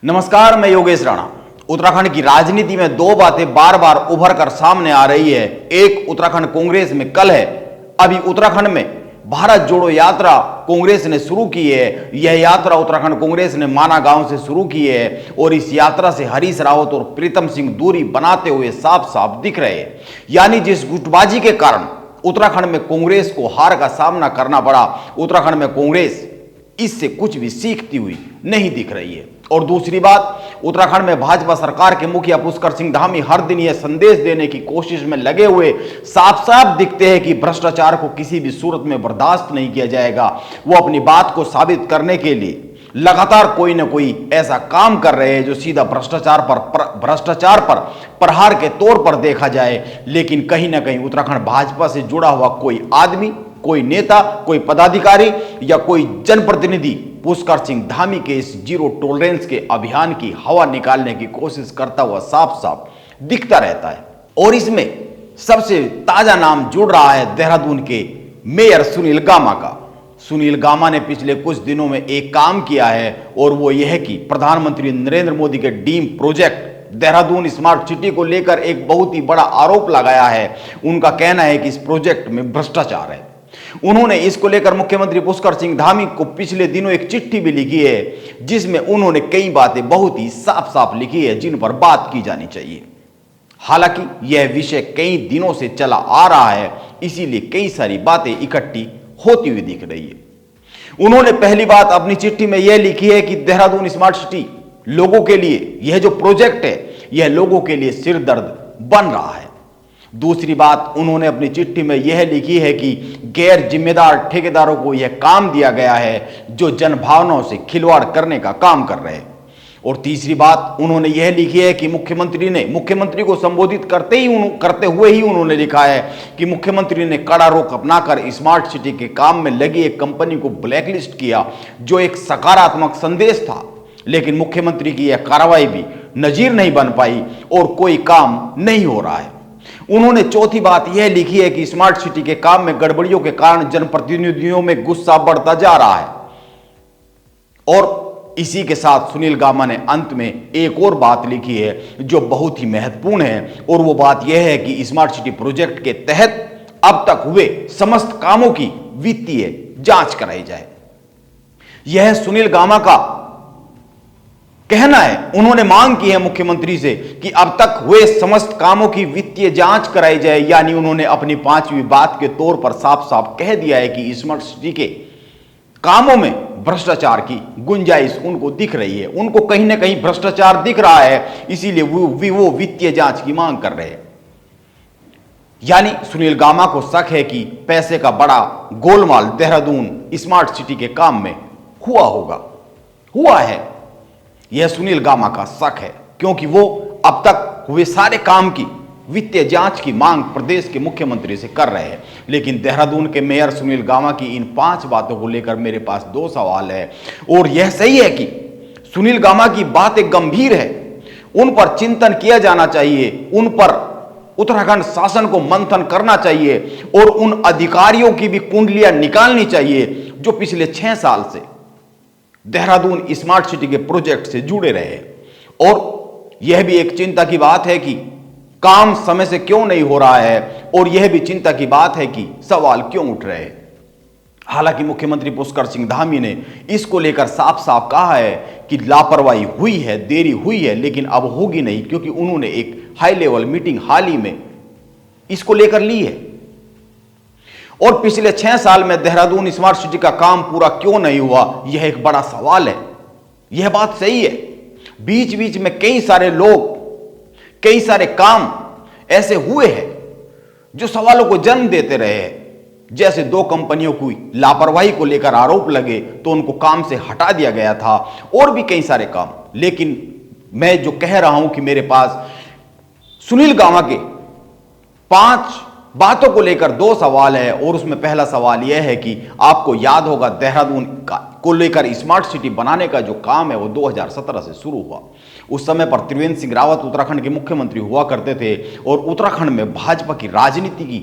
नमस्कार, मैं योगेश राणा। उत्तराखंड की राजनीति में दो बातें बार बार उभर कर सामने आ रही है। एक उत्तराखंड कांग्रेस में कल है। अभी उत्तराखंड में भारत जोड़ो यात्रा कांग्रेस ने शुरू की है। यह यात्रा उत्तराखंड कांग्रेस ने माना गांव से शुरू की है और इस यात्रा से हरीश रावत और प्रीतम सिंह दूरी बनाते हुए साफ साफ दिख रहे हैं। यानी जिस गुटबाजी के कारण उत्तराखंड में कांग्रेस को हार का सामना करना पड़ा, उत्तराखंड में कांग्रेस इससे कुछ भी सीखती हुई नहीं दिख रही है। और दूसरी बात, उत्तराखंड में भाजपा सरकार के मुखिया पुष्कर सिंह धामी हर दिन यह संदेश देने की कोशिश में लगे हुए साफ साफ दिखते हैं कि भ्रष्टाचार को किसी भी सूरत में बर्दाश्त नहीं किया जाएगा। वो अपनी बात को साबित करने के लिए लगातार कोई ना कोई ऐसा काम कर रहे हैं जो सीधा भ्रष्टाचार पर प्रहार के तौर पर देखा जाए। लेकिन कहीं ना कहीं उत्तराखंड भाजपा से जुड़ा हुआ कोई आदमी, कोई नेता, कोई पदाधिकारी या कोई जनप्रतिनिधि पुष्कर सिंह धामी के इस जीरो टॉलरेंस के अभियान की हवा निकालने की कोशिश करता हुआ साफ साफ दिखता रहता है। और इसमें सबसे ताजा नाम जुड़ रहा है देहरादून के मेयर सुनील गामा का। सुनील गामा ने पिछले कुछ दिनों में एक काम किया है और वो यह कि प्रधानमंत्री नरेंद्र मोदी के dream project Dehradun smart city को लेकर एक बहुत ही बड़ा आरोप लगाया है। उनका कहना है कि इस प्रोजेक्ट में भ्रष्टाचार है। उन्होंने इसको लेकर मुख्यमंत्री पुष्कर सिंह धामी को पिछले दिनों एक चिट्ठी भी लिखी है, जिसमें उन्होंने कई बातें बहुत ही साफ साफ लिखी है जिन पर बात की जानी चाहिए। हालांकि यह विषय कई दिनों से चला आ रहा है, इसीलिए कई सारी बातें इकट्ठी होती हुई दिख रही है। उन्होंने पहली बात अपनी चिट्ठी में यह लिखी है कि देहरादून स्मार्ट सिटी लोगों के लिए, यह जो प्रोजेक्ट है यह लोगों के लिए सिरदर्द बन रहा है। दूसरी बात उन्होंने अपनी चिट्ठी में यह लिखी है कि गैर जिम्मेदार ठेकेदारों को यह काम दिया गया है जो जनभावनाओं से खिलवाड़ करने का काम कर रहे हैं। और तीसरी बात उन्होंने यह लिखी है कि मुख्यमंत्री को संबोधित करते हुए ही उन्होंने लिखा है कि मुख्यमंत्री ने कड़ा रोक अपनाकर स्मार्ट सिटी के काम में लगी एक कंपनी को ब्लैकलिस्ट किया, जो एक सकारात्मक संदेश था। लेकिन मुख्यमंत्री की यह कार्रवाई भी नजीर नहीं बन पाई और कोई काम नहीं हो रहा है। उन्होंने चौथी बात यह लिखी है कि स्मार्ट सिटी के काम में गड़बड़ियों के कारण जनप्रतिनिधियों में गुस्सा बढ़ता जा रहा है। और इसी के साथ सुनील गामा ने अंत में एक और बात लिखी है जो बहुत ही महत्वपूर्ण है, और वो बात यह है कि स्मार्ट सिटी प्रोजेक्ट के तहत अब तक हुए समस्त कामों की वित्तीय जांच कराई जाए। यह सुनील गामा का कहना है। उन्होंने मांग की है मुख्यमंत्री से कि अब तक हुए समस्त कामों की वित्तीय जांच कराई जाए। यानी उन्होंने अपनी पांचवी बात के तौर पर साफ साफ कह दिया है कि स्मार्ट सिटी के कामों में भ्रष्टाचार की गुंजाइश उनको दिख रही है। उनको कहीं ना कहीं भ्रष्टाचार दिख रहा है, इसीलिए वो वित्तीय जांच की मांग कर रहे हैं। यानी सुनील गामा को शक है कि पैसे का बड़ा गोलमाल देहरादून स्मार्ट सिटी के काम में हुआ है। यह सुनील गामा का शक है, क्योंकि वो अब तक हुए सारे काम की वित्तीय जांच की मांग प्रदेश के मुख्यमंत्री से कर रहे हैं। लेकिन देहरादून के मेयर सुनील गामा की इन 5 बातों को लेकर मेरे पास 2 सवाल है। और यह सही है कि सुनील गामा की बातें गंभीर है, उन पर चिंतन किया जाना चाहिए, उन पर उत्तराखंड शासन को मंथन करना चाहिए और उन अधिकारियों की भी कुंडलियां निकालनी चाहिए जो पिछले 6 साल से देहरादून स्मार्ट सिटी के प्रोजेक्ट से जुड़े रहे। और यह भी एक चिंता की बात है कि काम समय से क्यों नहीं हो रहा है, और यह भी चिंता की बात है कि सवाल क्यों उठ रहे हैं। हालांकि मुख्यमंत्री पुष्कर सिंह धामी ने इसको लेकर साफ साफ कहा है कि लापरवाही हुई है, देरी हुई है, लेकिन अब होगी नहीं, क्योंकि उन्होंने एक हाई लेवल मीटिंग हाल ही में इसको लेकर ली है। और पिछले 6 साल में देहरादून स्मार्ट सिटी का काम पूरा क्यों नहीं हुआ, यह एक बड़ा सवाल है। यह बात सही है, बीच बीच में कई सारे लोग, कई सारे काम ऐसे हुए हैं जो सवालों को जन्म देते रहे हैं। जैसे 2 कंपनियों की लापरवाही को लेकर आरोप लगे तो उनको काम से हटा दिया गया था, और भी कई सारे काम। लेकिन मैं जो कह रहा हूं कि मेरे पास सुनील गामा के 5 बातों को लेकर 2 सवाल है, और उसमें पहला सवाल यह है कि आपको याद होगा देहरादून को लेकर स्मार्ट सिटी बनाने का जो काम है वो 2017 से शुरू हुआ। उस समय पर त्रिवेंद्र सिंह रावत उत्तराखंड के मुख्यमंत्री हुआ करते थे, और उत्तराखंड में भाजपा की राजनीति की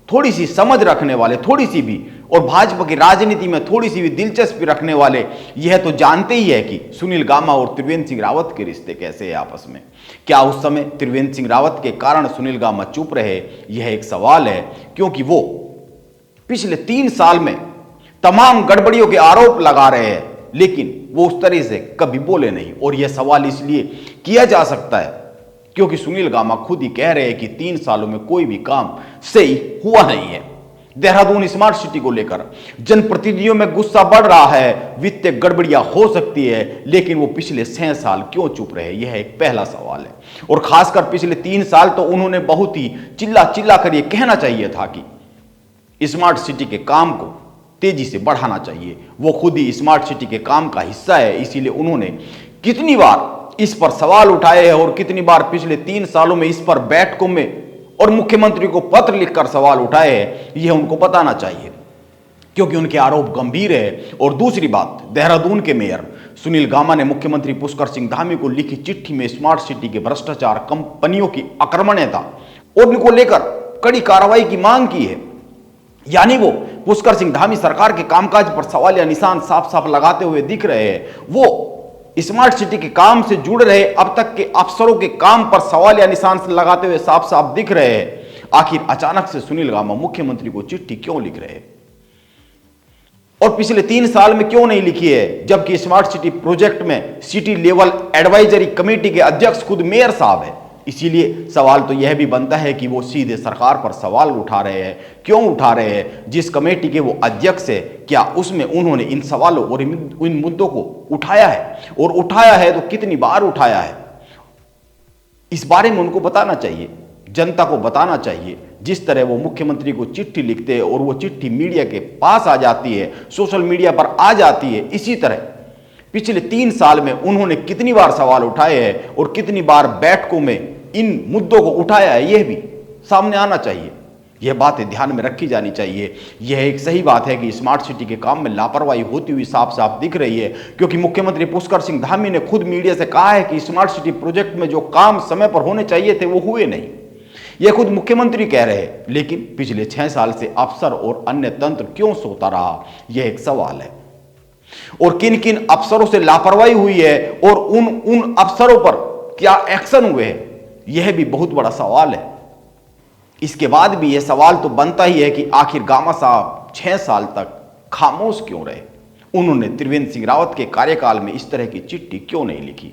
थोड़ी सी समझ रखने वाले, थोड़ी सी भी और भाजपा की राजनीति में थोड़ी सी भी दिलचस्पी रखने वाले यह तो जानते ही है कि सुनील गामा और त्रिवेंद्र सिंह रावत के रिश्ते कैसे हैं आपस में। क्या उस समय त्रिवेंद्र सिंह रावत के कारण सुनील गामा चुप रहे, यह एक सवाल है, क्योंकि वो पिछले 3 साल में तमाम गड़बड़ियों के आरोप लगा रहे हैं, लेकिन वो उस तरह से कभी बोले नहीं। और यह सवाल इसलिए किया जा सकता है क्योंकि सुनील गामा खुद ही कह रहे हैं कि 3 सालों में कोई भी काम सही हुआ नहीं है। देहरादून स्मार्ट सिटी को लेकर जनप्रतिनिधियों में गुस्सा बढ़ रहा है, वित्तीय गड़बड़ियां हो सकती है, लेकिन वो पिछले 6 साल क्यों चुप रहे, यह एक पहला सवाल है। और खासकर पिछले 3 साल तो उन्होंने बहुत ही चिल्ला चिल्ला कर यह कहना चाहिए था कि स्मार्ट सिटी के काम को तेजी से बढ़ाना चाहिए। वो खुद ही स्मार्ट सिटी के काम का हिस्सा है, इसीलिए उन्होंने कितनी बार इस पर सवाल उठाए हैं और कितनी बार पिछले 3 सालों में इस पर बैठकों में और मुख्यमंत्री को पत्र लिखकर सवाल उठाए हैं, यह उनको बताना चाहिए क्योंकि उनके आरोप गंभीर है। और दूसरी बात, देहरादून के मेयर सुनील गामा ने मुख्यमंत्री पुष्कर सिंह धामी को लिखी चिट्ठी में स्मार्ट सिटी के भ्रष्टाचार, कंपनियों की अक्रमण्यता और उनको लेकर कड़ी कार्रवाई की मांग की है। यानी वो पुष्कर सिंह धामी सरकार के कामकाज पर सवालिया निशान साफ साफ लगाते हुए दिख रहे हैं। वो स्मार्ट सिटी के काम से जुड़ रहे अब तक के अफसरों के काम पर सवालिया निशान लगाते हुए साफ साफ दिख रहे हैं। आखिर अचानक से सुनील गामा मुख्यमंत्री को चिट्ठी क्यों लिख रहे हैं और पिछले 3 साल में क्यों नहीं लिखी है, जबकि स्मार्ट सिटी प्रोजेक्ट में सिटी लेवल एडवाइजरी कमेटी के अध्यक्ष खुद मेयर साहब है। इसीलिए सवाल तो यह भी बनता है कि वो सीधे सरकार पर सवाल उठा रहे हैं। क्यों उठा रहे हैं? जिस कमेटी के वो अध्यक्ष है, क्या उसमें उन्होंने इन सवालों और इन मुद्दों को उठाया है? और उठाया है तो कितनी बार उठाया है, इस बारे में उनको बताना चाहिए, जनता को बताना चाहिए। जिस तरह वो मुख्यमंत्री को चिट्ठी लिखते हैं और वो चिट्ठी मीडिया के पास आ जाती है, सोशल मीडिया पर आ जाती है, इसी तरह पिछले 3 साल में उन्होंने कितनी बार सवाल उठाए हैं और कितनी बार बैठकों में इन मुद्दों को उठाया है, यह भी सामने आना चाहिए। यह बातें ध्यान में रखी जानी चाहिए। यह एक सही बात है कि स्मार्ट सिटी के काम में लापरवाही होती हुई साफ साफ दिख रही है, क्योंकि मुख्यमंत्री पुष्कर सिंह धामी ने खुद मीडिया से कहा है कि स्मार्ट सिटी प्रोजेक्ट में जो काम समय पर होने चाहिए थे वो हुए नहीं। यह खुद मुख्यमंत्री कह रहे हैं, लेकिन पिछले 6 साल से अफसर और अन्य तंत्र क्यों सोता रहा, यह एक सवाल है। और किन किन अफसरों से लापरवाही हुई है और उन अफसरों पर क्या एक्शन हुए हैं, यह भी बहुत बड़ा सवाल है। इसके बाद भी यह सवाल तो बनता ही है कि आखिर गामा साहब 6 साल तक खामोश क्यों रहे? उन्होंने त्रिवेंद्र सिंह रावत के कार्यकाल में इस तरह की चिट्ठी क्यों नहीं लिखी?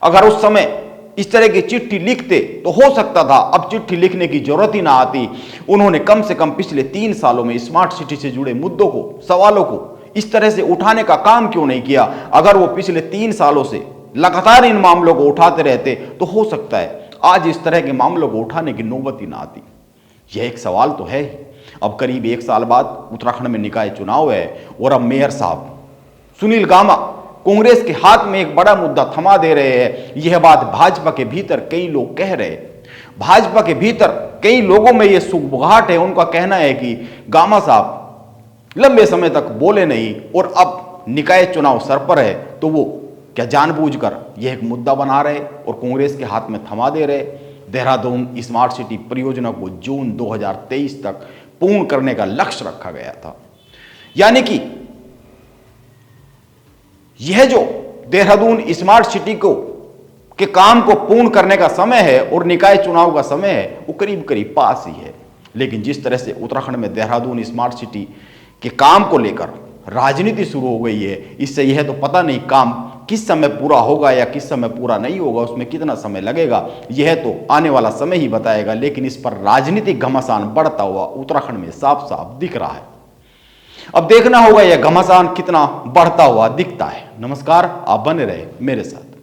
अगर उस समय इस तरह की चिट्ठी लिखते तो हो सकता था अब चिट्ठी लिखने की जरूरत ही ना आती। उन्होंने कम से कम पिछले 3 सालों में स्मार्ट सिटी से जुड़े मुद्दों को, सवालों को इस तरह से उठाने का काम क्यों नहीं किया? अगर वो पिछले 3 सालों से लगातार इन मामलों को उठाते रहते तो हो सकता है आज इस तरह के मामलों को उठाने की नौबत ही ना आती। यह एक सवाल तो है ही। अब करीब 1 साल बाद उत्तराखंड में निकाय चुनाव है और अब मेयर साहब सुनील गामा कांग्रेस के हाथ में एक बड़ा मुद्दा थमा दे रहे हैं। यह बात भाजपा के भीतर कई लोग कह रहे हैं। भाजपा के भीतर कई लोगों में यह सुगबुगाहट है। उनका कहना है कि गामा साहब लंबे समय तक बोले नहीं और अब निकाय चुनाव सर पर है तो वो क्या जानबूझकर यह एक मुद्दा बना रहे और कांग्रेस के हाथ में थमा दे रहे। देहरादून स्मार्ट सिटी परियोजना को जून 2023 तक पूर्ण करने का लक्ष्य रखा गया था। यानी कि यह जो देहरादून स्मार्ट सिटी को के काम को पूर्ण करने का समय है और निकाय चुनाव का समय है, वो करीब करीब पास ही है। लेकिन जिस तरह से उत्तराखंड में देहरादून स्मार्ट सिटी के काम को लेकर राजनीति शुरू हो गई है, इससे यह तो पता नहीं काम किस समय पूरा होगा या किस समय पूरा नहीं होगा, उसमें कितना समय लगेगा, यह तो आने वाला समय ही बताएगा। लेकिन इस पर राजनीतिक घमासान बढ़ता हुआ उत्तराखंड में साफ साफ दिख रहा है। अब देखना होगा यह घमासान कितना बढ़ता हुआ दिखता है। नमस्कार, आप बने रहे मेरे साथ।